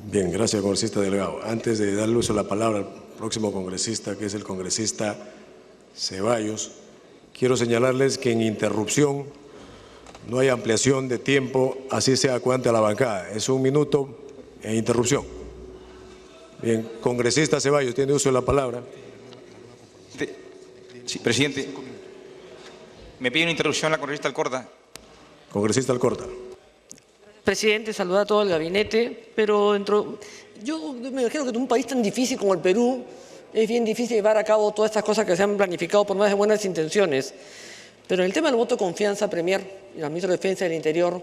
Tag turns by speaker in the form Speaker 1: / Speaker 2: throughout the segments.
Speaker 1: Bien, gracias, congresista Delgado. Antes de darle uso a la palabra al próximo congresista, que es el congresista Ceballos, quiero señalarles que en interrupción no hay ampliación de tiempo, así sea cuante a la bancada. Es 1 minuto en interrupción. Bien, congresista Ceballos, tiene uso de la palabra.
Speaker 2: Sí, presidente. Me pide una interrupción la congresista Alcorta.
Speaker 1: Congresista Alcorta.
Speaker 3: Presidente, saluda a todo el gabinete, pero yo me imagino que en un país tan difícil como el Perú es bien difícil llevar a cabo todas estas cosas que se han planificado por más de buenas intenciones. Pero en el tema del voto de confianza, Premier, y el ministro de Defensa y del Interior,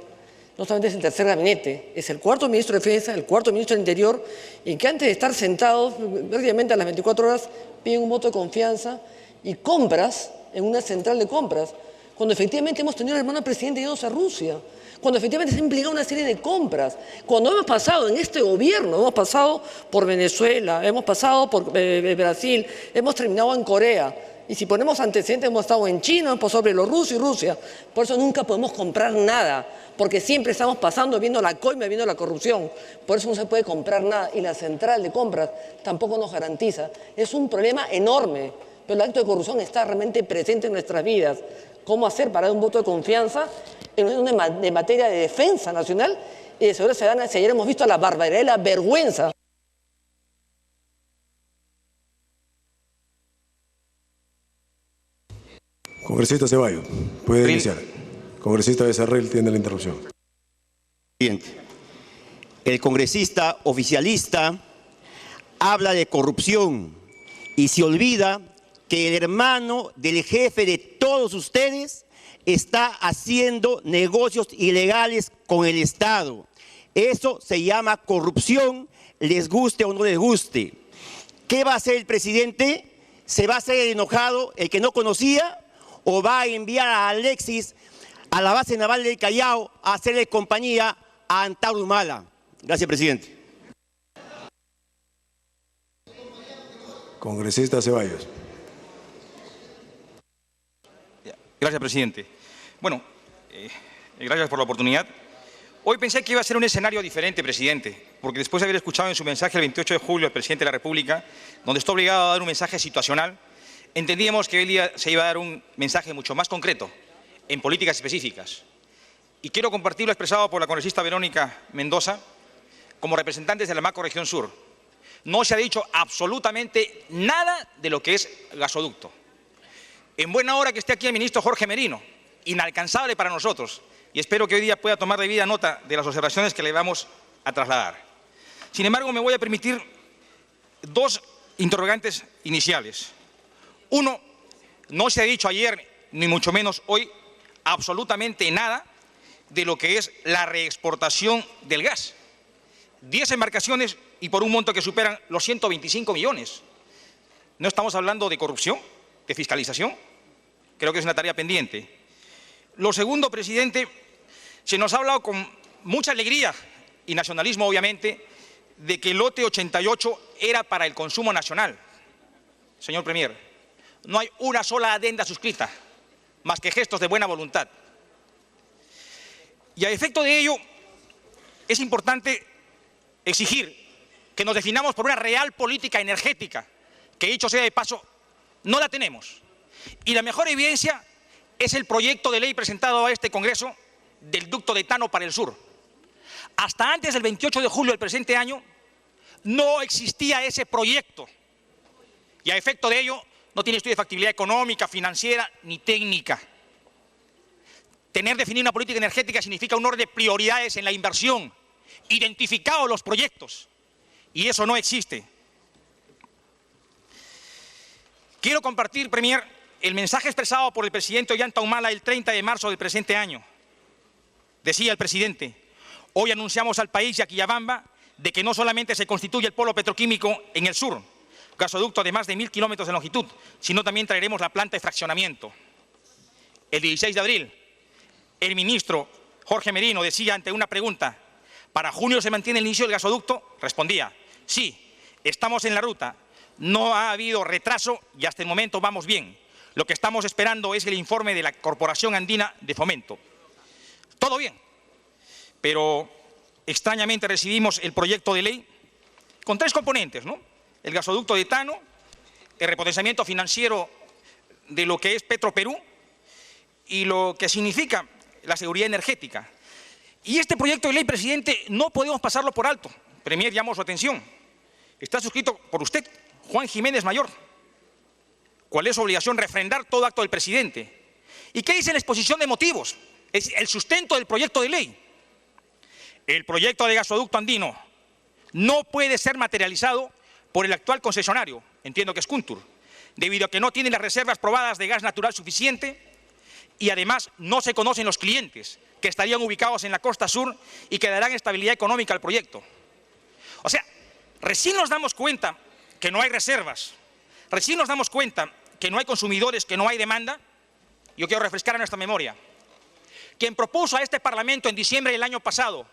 Speaker 3: no solamente es el tercer gabinete, es el cuarto ministro de Defensa, el cuarto ministro del Interior, y que antes de estar sentados prácticamente a las 24 horas piden un voto de confianza y compras en una central de compras, cuando efectivamente hemos tenido al hermano presidente yéndose a Rusia, cuando efectivamente se ha implicado una serie de compras, cuando hemos pasado en este gobierno, hemos pasado por Venezuela, hemos pasado por Brasil, hemos terminado en Corea, y si ponemos antecedentes hemos estado en China, hemos pasado por Bielorrusia y Rusia, por eso nunca podemos comprar nada, porque siempre estamos pasando viendo la coima, viendo la corrupción, por eso no se puede comprar nada, y la central de compras tampoco nos garantiza. Es un problema enorme, pero el acto de corrupción está realmente presente en nuestras vidas. ¿Cómo hacer para dar un voto de confianza en materia de defensa nacional y de seguridad ciudadana si ayer hemos visto la barbaridad y la vergüenza?
Speaker 1: Congresista Ceballos, puede iniciar. Congresista Becerril tiene la interrupción.
Speaker 4: El congresista oficialista habla de corrupción y se olvida que el hermano del jefe de todos ustedes está haciendo negocios ilegales con el Estado. Eso se llama corrupción, les guste o no les guste. ¿Qué va a hacer el presidente? ¿Se va a hacer el enojado, el que no conocía? ¿O va a enviar a Alexis a la base naval del Callao a hacerle compañía a Antauro Humala? Gracias, presidente.
Speaker 1: Congresista Ceballos.
Speaker 2: Gracias, presidente. Bueno, gracias por la oportunidad. Hoy pensé que iba a ser un escenario diferente, presidente, porque después de haber escuchado en su mensaje el 28 de julio al presidente de la República, donde está obligado a dar un mensaje situacional, entendíamos que hoy día se iba a dar un mensaje mucho más concreto, en políticas específicas. Y quiero compartir lo expresado por la congresista Verónica Mendoza, como representantes de la Macro-Región Sur. No se ha dicho absolutamente nada de lo que es gasoducto. En buena hora que esté aquí el ministro Jorge Merino, inalcanzable para nosotros, y espero que hoy día pueda tomar debida nota de las observaciones que le vamos a trasladar. Sin embargo, me voy a permitir 2 interrogantes iniciales. Uno, no se ha dicho ayer, ni mucho menos hoy, absolutamente nada de lo que es la reexportación del gas. 10 embarcaciones y por un monto que superan los 125 millones. ¿No estamos hablando de corrupción, de fiscalización? Creo que es una tarea pendiente. Lo segundo, presidente, se nos ha hablado con mucha alegría y nacionalismo, obviamente, de que el lote 88 era para el consumo nacional. Señor Premier, no hay una sola adenda suscrita, más que gestos de buena voluntad. Y a efecto de ello, es importante exigir que nos definamos por una real política energética, que dicho sea de paso, no la tenemos. Y la mejor evidencia es el proyecto de ley presentado a este Congreso del ducto de etano para el sur. Hasta antes del 28 de julio del presente año no existía ese proyecto y a efecto de ello no tiene estudio de factibilidad económica, financiera ni técnica. Tener definida una política energética significa un orden de prioridades en la inversión, identificados los proyectos, y eso no existe. Quiero compartir, Premier, el mensaje expresado por el presidente Ollanta Humala el 30 de marzo del presente año. Decía el presidente: hoy anunciamos al país y a Quillabamba de que no solamente se constituye el polo petroquímico en el sur, gasoducto de más de 1000 kilómetros de longitud, sino también traeremos la planta de fraccionamiento. El 16 de abril, el ministro Jorge Merino decía ante una pregunta: ¿para junio se mantiene el inicio del gasoducto? Respondía: sí, estamos en la ruta, no ha habido retraso y hasta el momento vamos bien. Lo que estamos esperando es el informe de la Corporación Andina de Fomento. Todo bien, pero extrañamente recibimos el proyecto de ley con tres componentes, ¿no? El gasoducto de etano, el repotenciamiento financiero de lo que es Petroperú y lo que significa la seguridad energética. Y este proyecto de ley, presidente, no podemos pasarlo por alto. Premier, llamo su atención. Está suscrito por usted, Juan Jiménez Mayor. ¿Cuál es su obligación? Refrendar todo acto del presidente. ¿Y qué dice la exposición de motivos? Es el sustento del proyecto de ley. El proyecto de gasoducto andino no puede ser materializado por el actual concesionario, entiendo que es Kuntur, debido a que no tiene las reservas probadas de gas natural suficiente y además no se conocen los clientes que estarían ubicados en la costa sur y que darán estabilidad económica al proyecto. O sea, recién nos damos cuenta que no hay reservas, recién nos damos cuenta que no hay consumidores, que no hay demanda. Yo quiero refrescar a nuestra memoria. Quien propuso a este Parlamento en diciembre del año pasado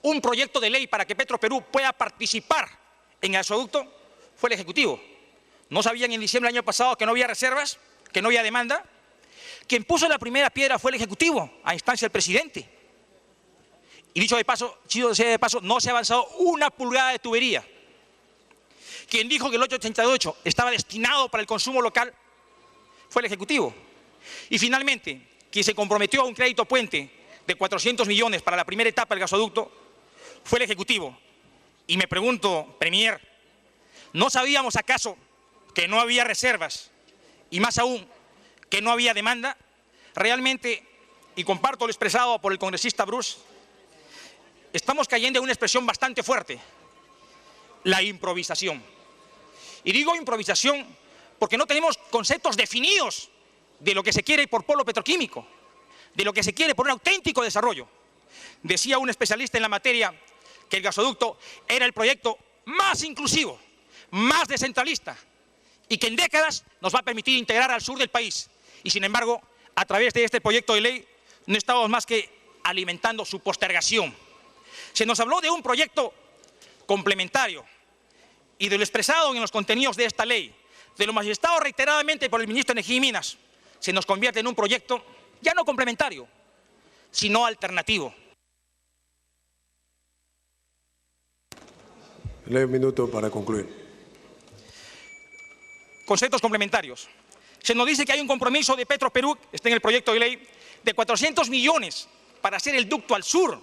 Speaker 2: un proyecto de ley para que Petroperú pueda participar en el gasoducto fue el Ejecutivo. ¿No sabían en diciembre del año pasado que no había reservas, que no había demanda? Quien puso la primera piedra fue el Ejecutivo, a instancia del presidente. Y dicho sea de paso, no se ha avanzado una pulgada de tubería. Quien dijo que el 888 estaba destinado para el consumo local fue el Ejecutivo. Y finalmente, quien se comprometió a un crédito puente de 400 millones para la primera etapa del gasoducto fue el Ejecutivo. Y me pregunto, Premier, ¿no sabíamos acaso que no había reservas y más aún que no había demanda? Realmente, y comparto lo expresado por el congresista Bruce, estamos cayendo en una expresión bastante fuerte, la improvisación. Y digo improvisación porque no tenemos conceptos definidos de lo que se quiere por polo petroquímico, de lo que se quiere por un auténtico desarrollo. Decía un especialista en la materia que el gasoducto era el proyecto más inclusivo, más descentralista y que en décadas nos va a permitir integrar al sur del país. Y sin embargo, a través de este proyecto de ley no estamos más que alimentando su postergación. Se nos habló de un proyecto complementario y de lo expresado en los contenidos de esta ley, de lo manifestado reiteradamente por el ministro de Energía y Minas, se nos convierte en un proyecto ya no complementario, sino alternativo.
Speaker 1: Le doy un minuto para concluir.
Speaker 2: Conceptos complementarios. Se nos dice que hay un compromiso de Petroperú, está en el proyecto de ley, de 400 millones para hacer el ducto al sur,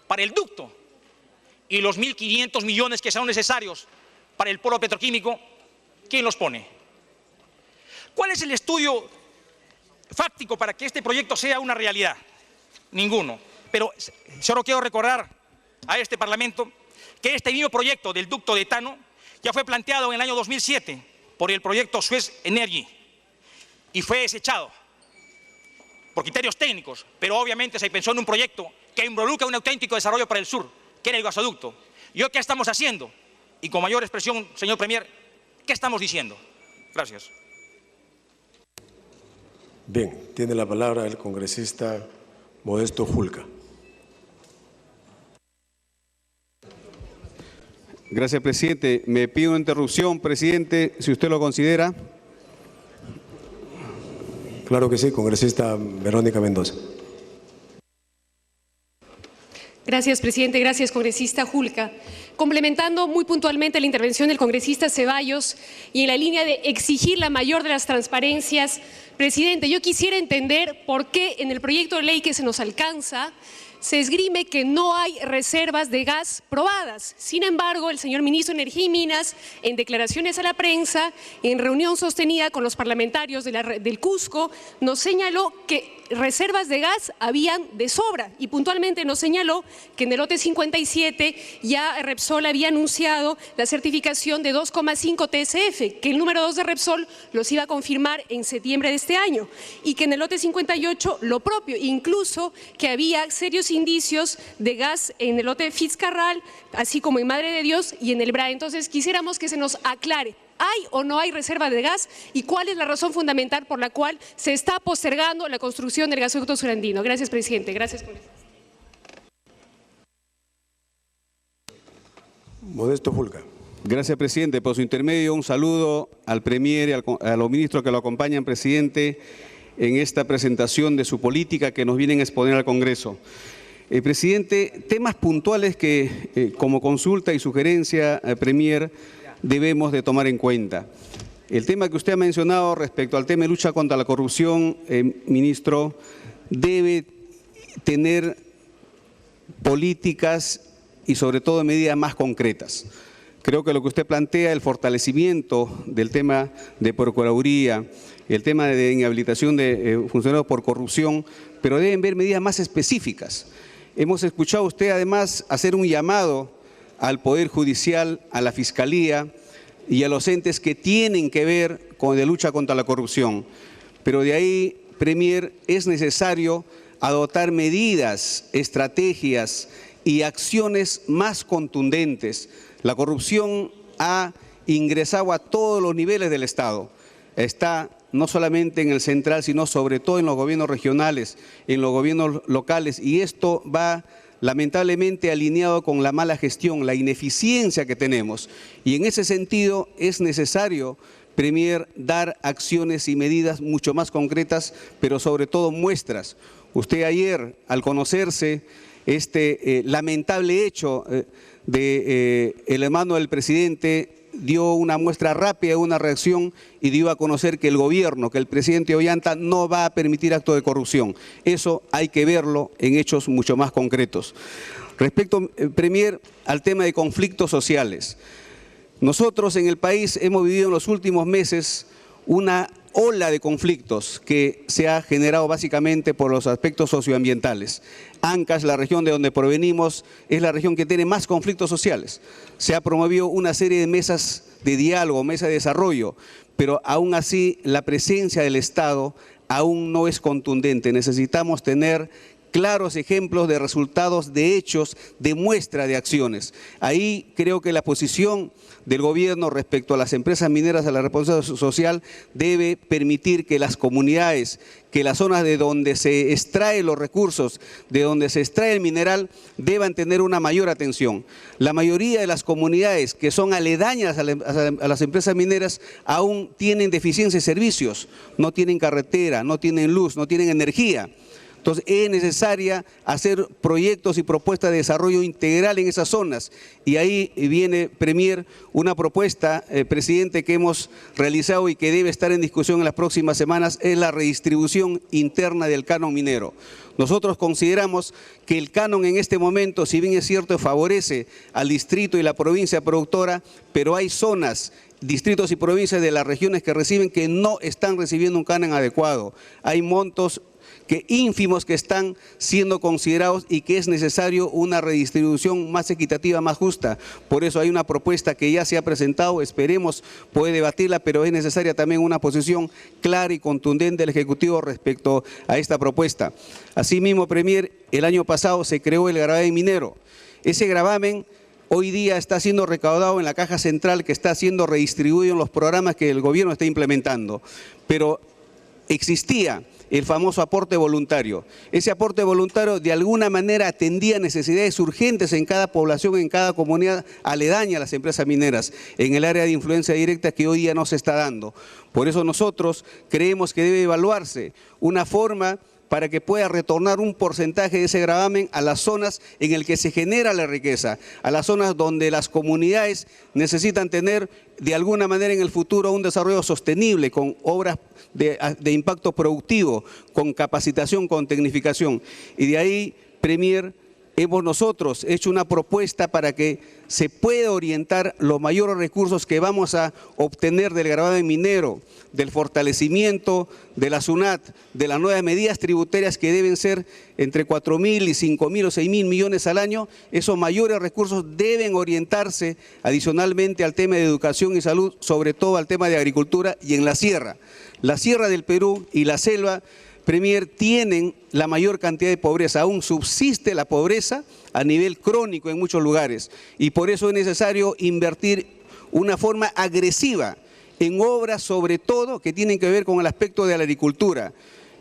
Speaker 2: para el ducto, y los 1.500 millones que son necesarios para el polo petroquímico, ¿quién los pone? ¿Cuál es el estudio fáctico para que este proyecto sea una realidad? Ninguno. Pero solo quiero recordar a este Parlamento que este mismo proyecto del ducto de etano ya fue planteado en el año 2007 por el proyecto Suez Energy y fue desechado por criterios técnicos, pero obviamente se pensó en un proyecto que involucra un auténtico desarrollo para el sur, que era el gasoducto. ¿Y hoy qué estamos haciendo? Y con mayor expresión, señor Premier, ¿qué estamos diciendo? Gracias.
Speaker 1: Bien, tiene la palabra el congresista Modesto Julca.
Speaker 5: Gracias, presidente. Me pido una interrupción, presidente, si usted lo considera.
Speaker 1: Claro que sí, congresista Verónica Mendoza.
Speaker 6: Gracias, presidente. Gracias, congresista Julca. Complementando muy puntualmente la intervención del congresista Ceballos y en la línea de exigir la mayor de las transparencias, presidente, yo quisiera entender por qué en el proyecto de ley que se nos alcanza se esgrime que no hay reservas de gas probadas. Sin embargo, el señor ministro de Energía y Minas, en declaraciones a la prensa, en reunión sostenida con los parlamentarios del Cusco, nos señaló que reservas de gas habían de sobra y puntualmente nos señaló que en el lote 57 ya Repsol había anunciado la certificación de 2,5 TSF, que el número 2 de Repsol los iba a confirmar en septiembre de este año y que en el lote 58 lo propio, incluso que había serios indicios de gas en el lote Fitzcarral, así como en Madre de Dios y en el BRA. Entonces quisiéramos que se nos aclare, ¿hay o no hay reserva de gas? ¿Y cuál es la razón fundamental por la cual se está postergando la construcción del gasoducto surandino? Gracias, presidente. Gracias, congresista.
Speaker 1: Modesto Julca.
Speaker 5: Gracias, presidente. Por su intermedio, un saludo al Premier y a los ministros que lo acompañan, presidente, en esta presentación de su política que nos vienen a exponer al Congreso. Presidente, temas puntuales que como consulta y sugerencia, Premier, debemos de tomar en cuenta. El tema que usted ha mencionado respecto al tema de lucha contra la corrupción, ministro, debe tener políticas y sobre todo medidas más concretas. Creo que lo que usted plantea, el fortalecimiento del tema de Procuraduría, el tema de inhabilitación de funcionarios por corrupción, pero deben haber medidas más específicas. Hemos escuchado a usted además hacer un llamado al Poder Judicial, a la Fiscalía y a los entes que tienen que ver con la lucha contra la corrupción. Pero de ahí, Premier, es necesario adoptar medidas, estrategias y acciones más contundentes. La corrupción ha ingresado a todos los niveles del Estado. Está no solamente en el central, sino sobre todo en los gobiernos regionales, en los gobiernos locales, y esto va lamentablemente alineado con la mala gestión, la ineficiencia que tenemos. Y en ese sentido es necesario, Premier, dar acciones y medidas mucho más concretas, pero sobre todo muestras. Usted ayer, al conocerse este lamentable hecho el hermano del presidente, dio una muestra rápida, una reacción y dio a conocer que el gobierno, que el presidente Ollanta no va a permitir actos de corrupción. Eso hay que verlo en hechos mucho más concretos. Respecto, Premier, al tema de conflictos sociales. Nosotros en el país hemos vivido en los últimos meses una ola de conflictos que se ha generado básicamente por los aspectos socioambientales. Ancash, la región de donde provenimos, es la región que tiene más conflictos sociales. Se ha promovido una serie de mesas de diálogo, mesas de desarrollo, pero aún así la presencia del Estado aún no es contundente. Necesitamos tener claros ejemplos de resultados, de hechos, de muestra de acciones. Ahí creo que la posición del gobierno respecto a las empresas mineras, a la responsabilidad social, debe permitir que las comunidades, que las zonas de donde se extraen los recursos, de donde se extrae el mineral, deban tener una mayor atención. La mayoría de las comunidades que son aledañas a las empresas mineras aún tienen deficiencia de servicios, no tienen carretera, no tienen luz, no tienen energía. Entonces, es necesaria hacer proyectos y propuestas de desarrollo integral en esas zonas. Y ahí viene, Premier, una propuesta, presidente, que hemos realizado y que debe estar en discusión en las próximas semanas, es la redistribución interna del canon minero. Nosotros consideramos que el canon en este momento, si bien es cierto, favorece al distrito y la provincia productora, pero hay zonas, distritos y provincias de las regiones que reciben que no están recibiendo un canon adecuado. Hay montos ínfimos que están siendo considerados y que es necesario una redistribución más equitativa, más justa. Por eso hay una propuesta que ya se ha presentado, esperemos poder debatirla, pero es necesaria también una posición clara y contundente del Ejecutivo respecto a esta propuesta. Asimismo, Premier, el año pasado se creó el gravamen minero. Ese gravamen hoy día está siendo recaudado en la caja central, que está siendo redistribuido en los programas que el gobierno está implementando. Pero existía el famoso aporte voluntario. Ese aporte voluntario de alguna manera atendía necesidades urgentes en cada población, en cada comunidad aledaña a las empresas mineras, en el área de influencia directa que hoy día no se está dando. Por eso nosotros creemos que debe evaluarse una forma para que pueda retornar un porcentaje de ese gravamen a las zonas en las que se genera la riqueza, a las zonas donde las comunidades necesitan tener de alguna manera en el futuro un desarrollo sostenible con obras de impacto productivo, con capacitación, con tecnificación. Y de ahí, Premier, hemos nosotros hecho una propuesta para que se pueda orientar los mayores recursos que vamos a obtener del gravamen minero, del fortalecimiento de la SUNAT, de las nuevas medidas tributarias que deben ser entre 4.000 y 5.000 o 6.000 millones al año. Esos mayores recursos deben orientarse adicionalmente al tema de educación y salud, sobre todo al tema de agricultura y en la sierra. La sierra del Perú y la selva, Premier, tienen la mayor cantidad de pobreza. Aún subsiste la pobreza a nivel crónico en muchos lugares y por eso es necesario invertir una forma agresiva en obras, sobre todo, que tienen que ver con el aspecto de la agricultura.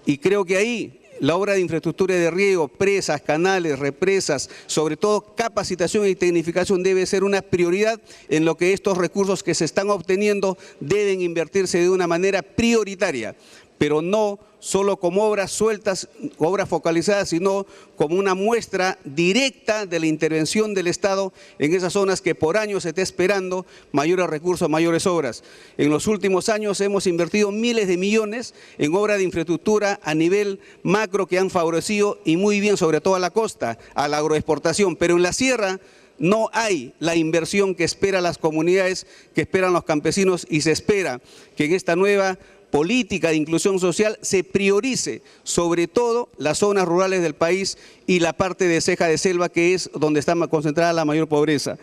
Speaker 5: Y creo que ahí la obra de infraestructura de riego, presas, canales, represas, sobre todo capacitación y tecnificación debe ser una prioridad en lo que estos recursos que se están obteniendo deben invertirse de una manera prioritaria. pero no solo como obras sueltas, obras focalizadas, sino como una muestra directa de la intervención del Estado en esas zonas que por años se está esperando mayores recursos, mayores obras. En los últimos años hemos invertido miles de millones en obras de infraestructura a nivel macro que han favorecido y muy bien sobre todo a la costa, a la agroexportación, pero en la sierra no hay la inversión que esperan las comunidades, que esperan los campesinos, y se espera que en esta nueva política de inclusión social se priorice sobre todo las zonas rurales del país y la parte de ceja de selva, que es donde está concentrada la mayor pobreza.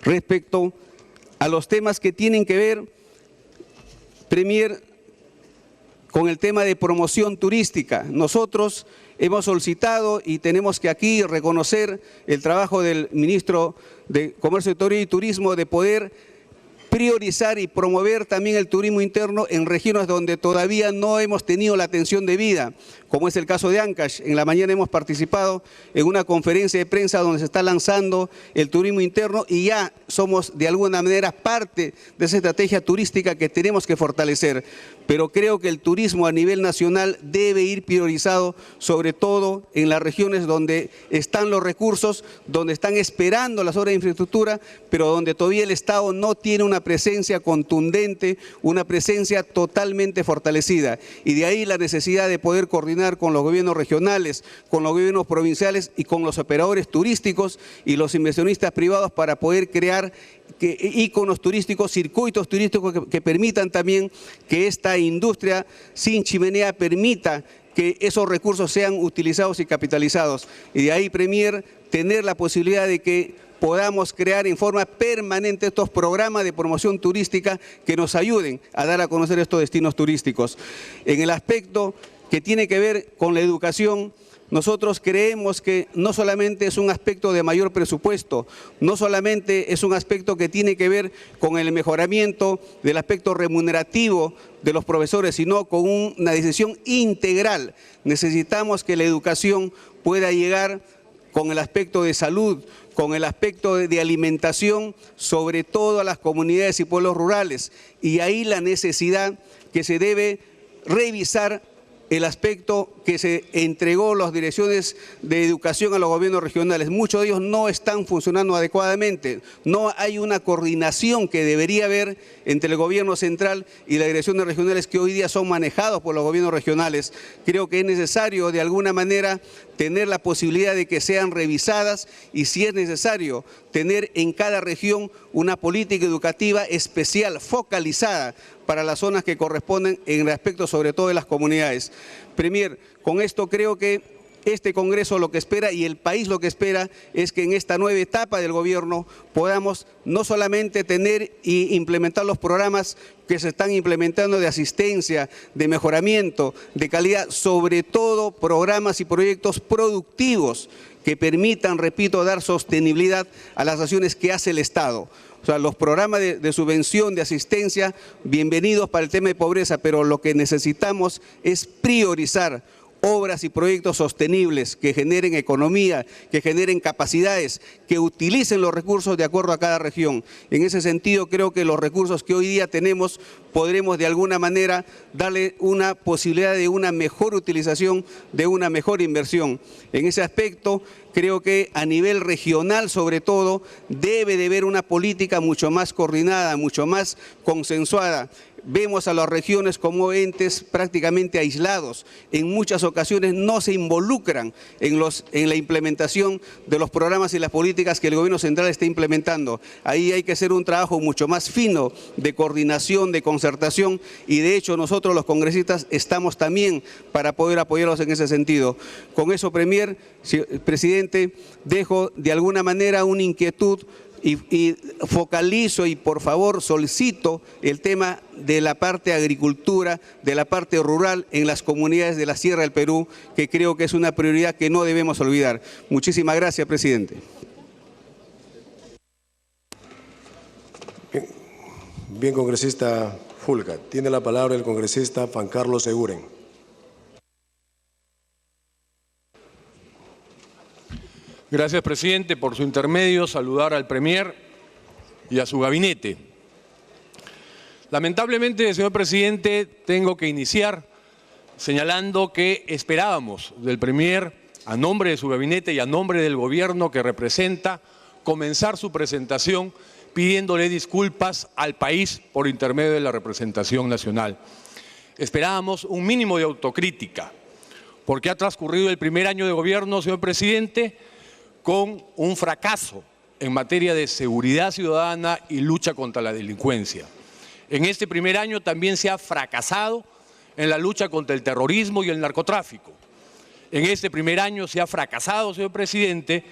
Speaker 5: Respecto a los temas que tienen que ver, Premier, con el tema de promoción turística, nosotros hemos solicitado y tenemos que aquí reconocer el trabajo del ministro de Comercio, y Turismo de poder priorizar y promover también el turismo interno en regiones donde todavía no hemos tenido la atención debida, como es el caso de Ancash. En la mañana hemos participado en una conferencia de prensa donde se está lanzando el turismo interno y ya somos de alguna manera parte de esa estrategia turística que tenemos que fortalecer. Pero creo que el turismo a nivel nacional debe ir priorizado, sobre todo en las regiones donde están los recursos, donde están esperando las obras de infraestructura, pero donde todavía el Estado no tiene una presencia contundente, una presencia totalmente fortalecida. Y de ahí la necesidad de poder coordinar con los gobiernos regionales, con los gobiernos provinciales y con los operadores turísticos y los inversionistas privados para poder crear íconos turísticos, circuitos turísticos que permitan también que esta industria sin chimenea permita que esos recursos sean utilizados y capitalizados. Y de ahí, Premier, tener la posibilidad de que podamos crear en forma permanente estos programas de promoción turística que nos ayuden a dar a conocer estos destinos turísticos. En el aspecto que tiene que ver con la educación, nosotros creemos que no solamente es un aspecto de mayor presupuesto, no solamente es un aspecto que tiene que ver con el mejoramiento del aspecto remunerativo de los profesores, sino con una decisión integral. Necesitamos que la educación pueda llegar con el aspecto de salud, con el aspecto de alimentación, sobre todo a las comunidades y pueblos rurales. Y ahí la necesidad que se debe revisar el aspecto que se entregó las direcciones de educación a los gobiernos regionales. Muchos de ellos no están funcionando adecuadamente. No hay una coordinación que debería haber entre el gobierno central y las direcciones regionales que hoy día son manejados por los gobiernos regionales. Creo que es necesario de alguna manera tener la posibilidad de que sean revisadas y, si es necesario, tener en cada región una política educativa especial, focalizada para las zonas que corresponden en respecto sobre todo de las comunidades. Premier, con esto creo que este Congreso lo que espera y el país lo que espera es que en esta nueva etapa del gobierno podamos no solamente tener y implementar los programas que se están implementando de asistencia, de mejoramiento, de calidad, sobre todo programas y proyectos productivos que permitan, repito, dar sostenibilidad a las acciones que hace el Estado. O sea, los programas de subvención, de asistencia, bienvenidos para el tema de pobreza, pero lo que necesitamos es priorizar obras y proyectos sostenibles que generen economía, que generen capacidades, que utilicen los recursos de acuerdo a cada región. En ese sentido, creo que los recursos que hoy día tenemos podremos de alguna manera darle una posibilidad de una mejor utilización, de una mejor inversión. En ese aspecto, creo que a nivel regional, sobre todo, debe de haber una política mucho más coordinada, mucho más consensuada. Vemos a las regiones como entes prácticamente aislados. En muchas ocasiones no se involucran en la implementación de los programas y las políticas que el gobierno central está implementando. Ahí hay que hacer un trabajo mucho más fino de coordinación, de concertación, y de hecho nosotros los congresistas estamos también para poder apoyarlos en ese sentido. Con eso, Premier, presidente, dejo de alguna manera una inquietud y focalizo y por favor solicito el tema de la parte de agricultura, de la parte rural en las comunidades de la Sierra del Perú, que creo que es una prioridad que no debemos olvidar. Muchísimas gracias, presidente.
Speaker 1: Bien, congresista Fulca. Tiene la palabra el congresista Juan Carlos Seguren.
Speaker 7: Gracias, presidente. Por su intermedio, saludar al Premier y a su gabinete. Lamentablemente, señor presidente, tengo que iniciar señalando que esperábamos del Premier, a nombre de su gabinete y a nombre del gobierno que representa, comenzar su presentación pidiéndole disculpas al país por intermedio de la representación nacional. Esperábamos un mínimo de autocrítica, porque ha transcurrido el primer año de gobierno, señor presidente, con un fracaso en materia de seguridad ciudadana y lucha contra la delincuencia. En este primer año también se ha fracasado en la lucha contra el terrorismo y el narcotráfico. En este primer año se ha fracasado, señor presidente,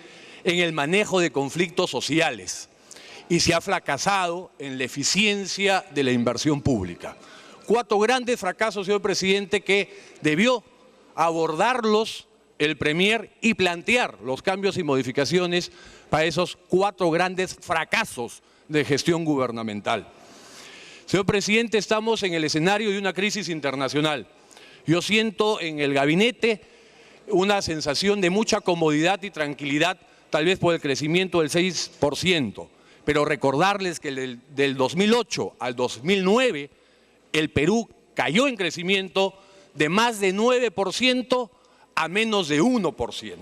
Speaker 7: en el manejo de conflictos sociales y se ha fracasado en la eficiencia de la inversión pública. 4 grandes fracasos, señor presidente, que debió abordarlos el Premier y plantear los cambios y modificaciones para esos 4 grandes fracasos de gestión gubernamental. Señor presidente, estamos en el escenario de una crisis internacional. Yo siento en el gabinete una sensación de mucha comodidad y tranquilidad, tal vez por el crecimiento del 6%, pero recordarles que del 2008 al 2009 el Perú cayó en crecimiento de más de 9% a menos de 1%.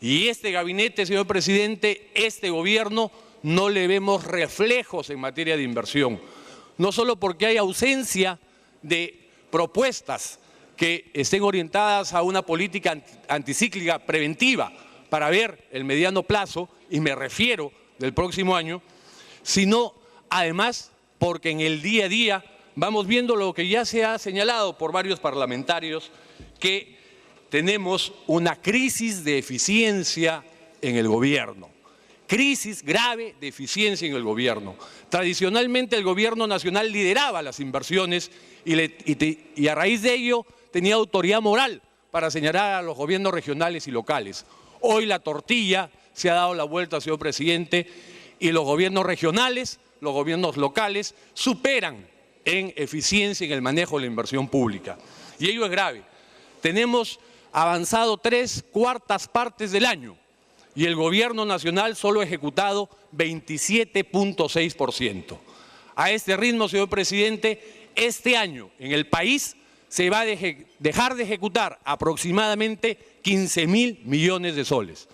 Speaker 7: Y este gabinete, señor presidente, este gobierno, no le vemos reflejos en materia de inversión. No solo porque hay ausencia de propuestas que estén orientadas a una política anticíclica preventiva para ver el mediano plazo, y me refiero del próximo año, sino además porque en el día a día vamos viendo lo que ya se ha señalado por varios parlamentarios, que tenemos una crisis de eficiencia en el gobierno. Crisis grave de eficiencia en el gobierno. Tradicionalmente el gobierno nacional lideraba las inversiones y a raíz de ello tenía autoridad moral para señalar a los gobiernos regionales y locales. Hoy la tortilla se ha dado la vuelta, señor presidente, y los gobiernos regionales, los gobiernos locales superan en eficiencia en el manejo de la inversión pública. Y ello es grave. Tenemos avanzado 3/4 partes del año y el gobierno nacional solo ha ejecutado 27.6%. A este ritmo, señor presidente, este año en el país se va a dejar de ejecutar aproximadamente 15.000 millones de soles.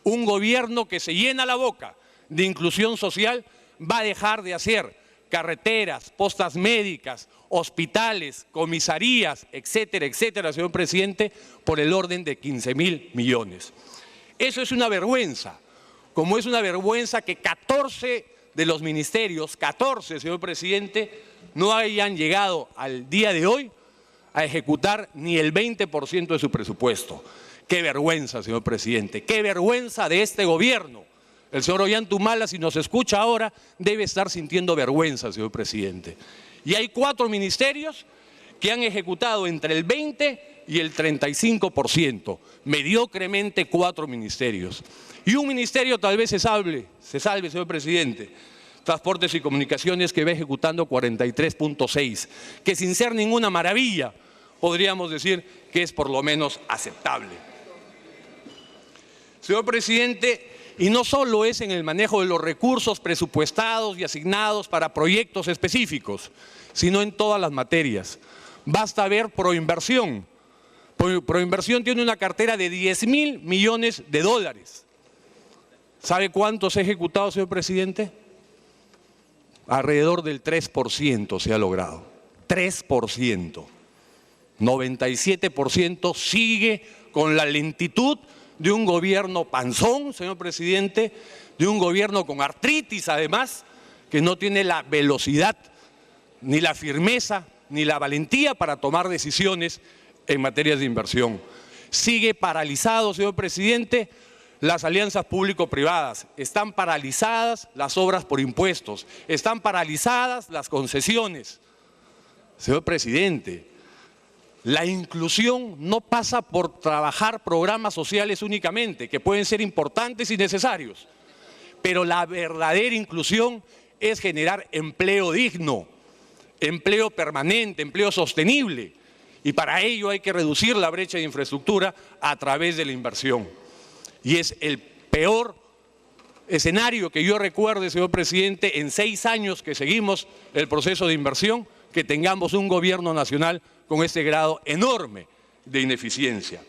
Speaker 7: Un gobierno que se llena la boca de inclusión social va a dejar de hacer carreteras, postas médicas, hospitales, comisarías, etcétera, etcétera, señor presidente, por el orden de 15.000 millones. Eso es una vergüenza, como es una vergüenza que 14 de los ministerios, 14, señor presidente, no hayan llegado al día de hoy a ejecutar ni el 20% de su presupuesto. ¡Qué vergüenza, señor presidente! ¡Qué vergüenza de este gobierno! El señor Ollantumala, si nos escucha ahora, debe estar sintiendo vergüenza, señor presidente. Y hay 4 ministerios que han ejecutado entre el 20 y el 35%, mediocremente 4 ministerios. Y un ministerio tal vez se salve, señor presidente, Transportes y Comunicaciones, que va ejecutando 43.6, que sin ser ninguna maravilla, podríamos decir que es por lo menos aceptable. Señor presidente, y no solo es en el manejo de los recursos presupuestados y asignados para proyectos específicos, sino en todas las materias. Basta ver Proinversión. Proinversión tiene una cartera de 10.000 millones de dólares. ¿Sabe cuánto se ha ejecutado, señor presidente? Alrededor del 3% se ha logrado. 3%. 97% sigue con la lentitud de un gobierno panzón, señor presidente, de un gobierno con artritis además, que no tiene la velocidad, ni la firmeza, ni la valentía para tomar decisiones en materias de inversión. Sigue paralizado, señor presidente, las alianzas público-privadas, están paralizadas las obras por impuestos, están paralizadas las concesiones. Señor presidente, la inclusión no pasa por trabajar programas sociales únicamente, que pueden ser importantes y necesarios, pero la verdadera inclusión es generar empleo digno, empleo permanente, empleo sostenible, y para ello hay que reducir la brecha de infraestructura a través de la inversión. Y es el peor escenario que yo recuerde, señor presidente, en 6 años que seguimos el proceso de inversión, que tengamos un gobierno nacional con este grado enorme de ineficiencia.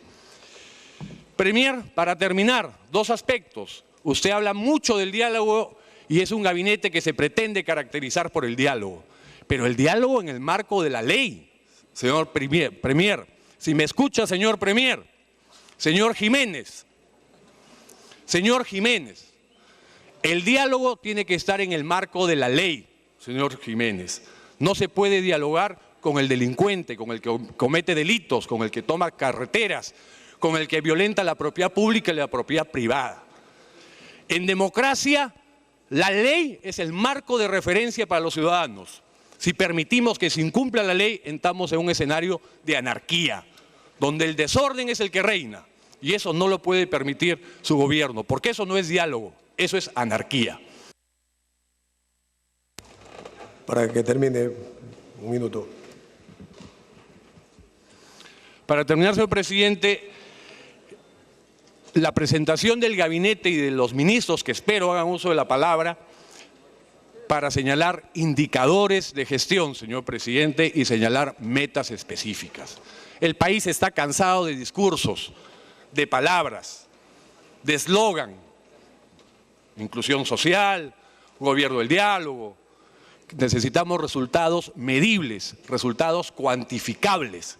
Speaker 7: Premier, para terminar, dos aspectos. Usted habla mucho del diálogo y es un gabinete que se pretende caracterizar por el diálogo, pero el diálogo en el marco de la ley, señor Premier. Si me escucha, señor Premier, señor Jiménez, el diálogo tiene que estar en el marco de la ley, señor Jiménez. No se puede dialogar con el delincuente, con el que comete delitos, con el que toma carreteras, con el que violenta la propiedad pública y la propiedad privada. En democracia, la ley es el marco de referencia para los ciudadanos. Si permitimos que se incumpla la ley, entramos en un escenario de anarquía, donde el desorden es el que reina. Y eso no lo puede permitir su gobierno, porque eso no es diálogo, eso es anarquía.
Speaker 1: Para que termine, un minuto.
Speaker 7: Para terminar, señor presidente, la presentación del gabinete y de los ministros que espero hagan uso de la palabra para señalar indicadores de gestión, señor presidente, y señalar metas específicas. El país está cansado de discursos, de palabras, de eslogan, inclusión social, gobierno del diálogo. Necesitamos resultados medibles, resultados cuantificables.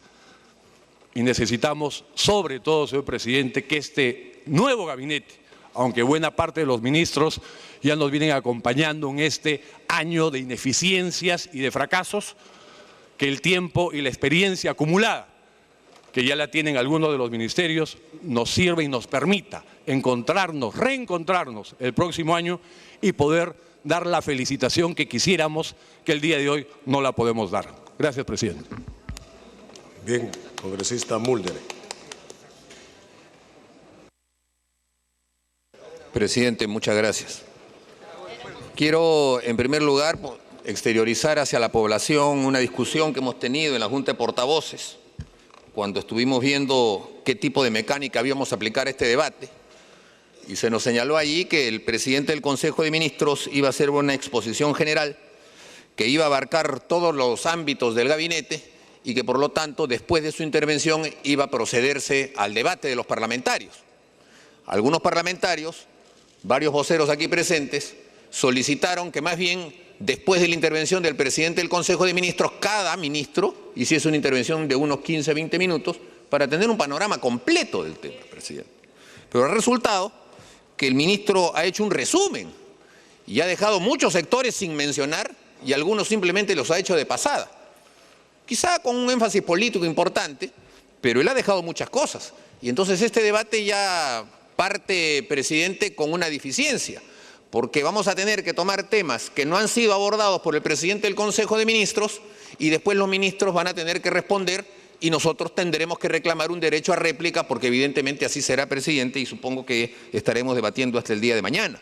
Speaker 7: Y necesitamos, sobre todo, señor presidente, que este nuevo gabinete, aunque buena parte de los ministros ya nos vienen acompañando en este año de ineficiencias y de fracasos, que el tiempo y la experiencia acumulada, que ya la tienen algunos de los ministerios, nos sirve y nos permita encontrarnos, reencontrarnos el próximo año y poder dar la felicitación que quisiéramos, que el día de hoy no la podemos dar. Gracias, presidente.
Speaker 1: Bien, congresista Mulder.
Speaker 8: Presidente, muchas gracias. Quiero, en primer lugar, exteriorizar hacia la población una discusión que hemos tenido en la Junta de Portavoces, cuando estuvimos viendo qué tipo de mecánica íbamos a aplicar a este debate. Y se nos señaló allí que el presidente del Consejo de Ministros iba a hacer una exposición general que iba a abarcar todos los ámbitos del gabinete y que, por lo tanto, después de su intervención iba a procederse al debate de los parlamentarios. Algunos parlamentarios, varios voceros aquí presentes, solicitaron que más bien, después de la intervención del presidente del Consejo de Ministros, cada ministro hiciese una intervención de unos 15, 20 minutos para tener un panorama completo del tema, presidente. Pero el resultado que el ministro ha hecho un resumen y ha dejado muchos sectores sin mencionar y algunos simplemente los ha hecho de pasada. Quizá con un énfasis político importante, pero él ha dejado muchas cosas. Y entonces este debate ya parte, presidente, con una deficiencia, porque vamos a tener que tomar temas que no han sido abordados por el presidente del Consejo de Ministros y después los ministros van a tener que responder y nosotros tendremos que reclamar un derecho a réplica porque evidentemente así será, presidente, y supongo que estaremos debatiendo hasta el día de mañana.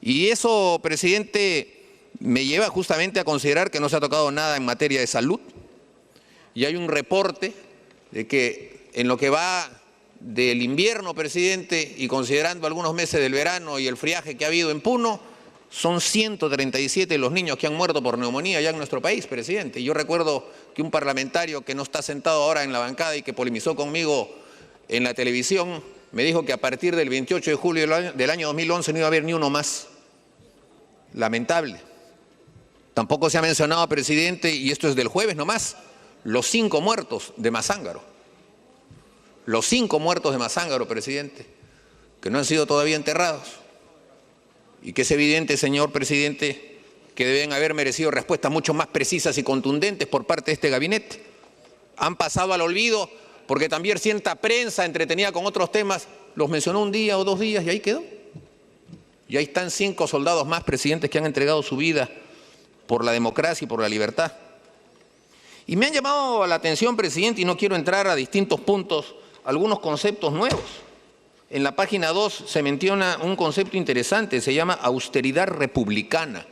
Speaker 8: Y eso, presidente, me lleva justamente a considerar que no se ha tocado nada en materia de salud. Y hay un reporte de que en lo que va del invierno, presidente, y considerando algunos meses del verano y el friaje que ha habido en Puno, son 137 los niños que han muerto por neumonía ya en nuestro país, presidente. Y yo recuerdo que un parlamentario que no está sentado ahora en la bancada y que polemizó conmigo en la televisión, me dijo que a partir del 28 de julio del año 2011 no iba a haber ni uno más. Lamentable. Tampoco se ha mencionado, presidente, y esto es del jueves nomás, los 5 muertos de Mazángaro. Los 5 muertos de Mazángaro, presidente, que no han sido todavía enterrados. Y que es evidente, señor presidente, que deben haber merecido respuestas mucho más precisas y contundentes por parte de este gabinete. Han pasado al olvido porque también cierta prensa entretenida con otros temas los mencionó un día o 2 días y ahí quedó. Y ahí están 5 soldados más, presidentes, que han entregado su vida por la democracia y por la libertad. Y me han llamado la atención, presidente, y no quiero entrar a distintos puntos, algunos conceptos nuevos. En la página 2 se menciona un concepto interesante, se llama austeridad republicana,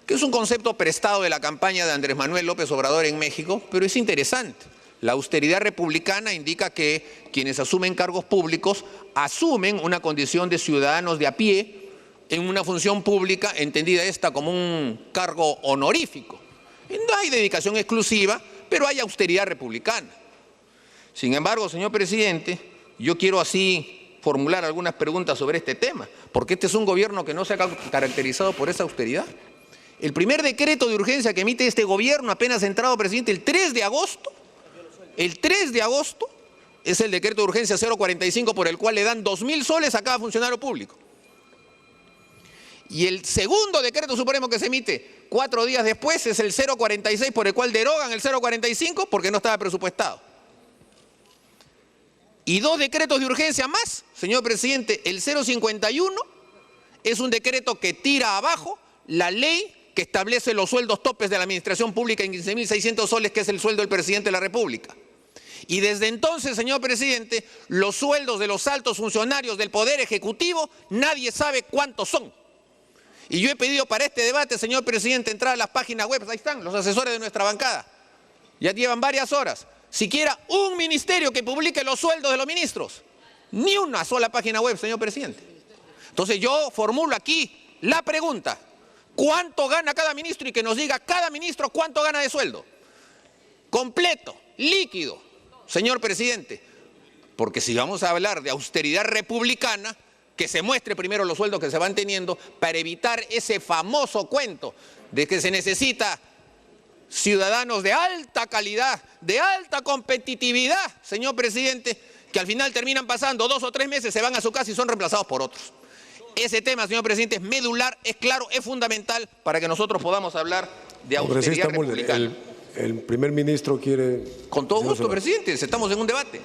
Speaker 8: que es un concepto prestado de la campaña de Andrés Manuel López Obrador en México, pero es interesante. La austeridad republicana indica que quienes asumen cargos públicos asumen una condición de ciudadanos de a pie en una función pública, entendida esta como un cargo honorífico. No hay dedicación exclusiva, pero hay austeridad republicana. Sin embargo, señor presidente, yo quiero así formular algunas preguntas sobre este tema, porque este es un gobierno que no se ha caracterizado por esa austeridad. El primer decreto de urgencia que emite este gobierno, apenas entrado, presidente, el 3 de agosto, es el decreto de urgencia 045 por el cual le dan 2.000 soles a cada funcionario público. Y el segundo decreto supremo que se emite 4 días después es el 046 por el cual derogan el 045 porque no estaba presupuestado. Y 2 decretos de urgencia más, señor presidente, el 051 es un decreto que tira abajo la ley que establece los sueldos topes de la administración pública en 15.600 soles, que es el sueldo del presidente de la República. Y desde entonces, señor presidente, los sueldos de los altos funcionarios del Poder Ejecutivo, nadie sabe cuántos son. Y yo he pedido para este debate, señor presidente, entrar a las páginas web, ahí están los asesores de nuestra bancada, ya llevan varias horas, siquiera un ministerio que publique los sueldos de los ministros, ni una sola página web, señor presidente. Entonces yo formulo aquí la pregunta, ¿cuánto gana cada ministro? Y que nos diga cada ministro cuánto gana de sueldo, completo, líquido, señor presidente, porque si vamos a hablar de austeridad republicana, que se muestre primero los sueldos que se van teniendo para evitar ese famoso cuento de que se necesita ciudadanos de alta calidad, de alta competitividad, señor presidente, que al final terminan pasando 2 o 3 meses, se van a su casa y son reemplazados por otros. Ese tema, señor presidente, es medular, es claro, es fundamental para que nosotros podamos hablar de austeridad republicana.
Speaker 1: El primer ministro quiere...
Speaker 8: Con todo gusto, presidente, estamos en un debate.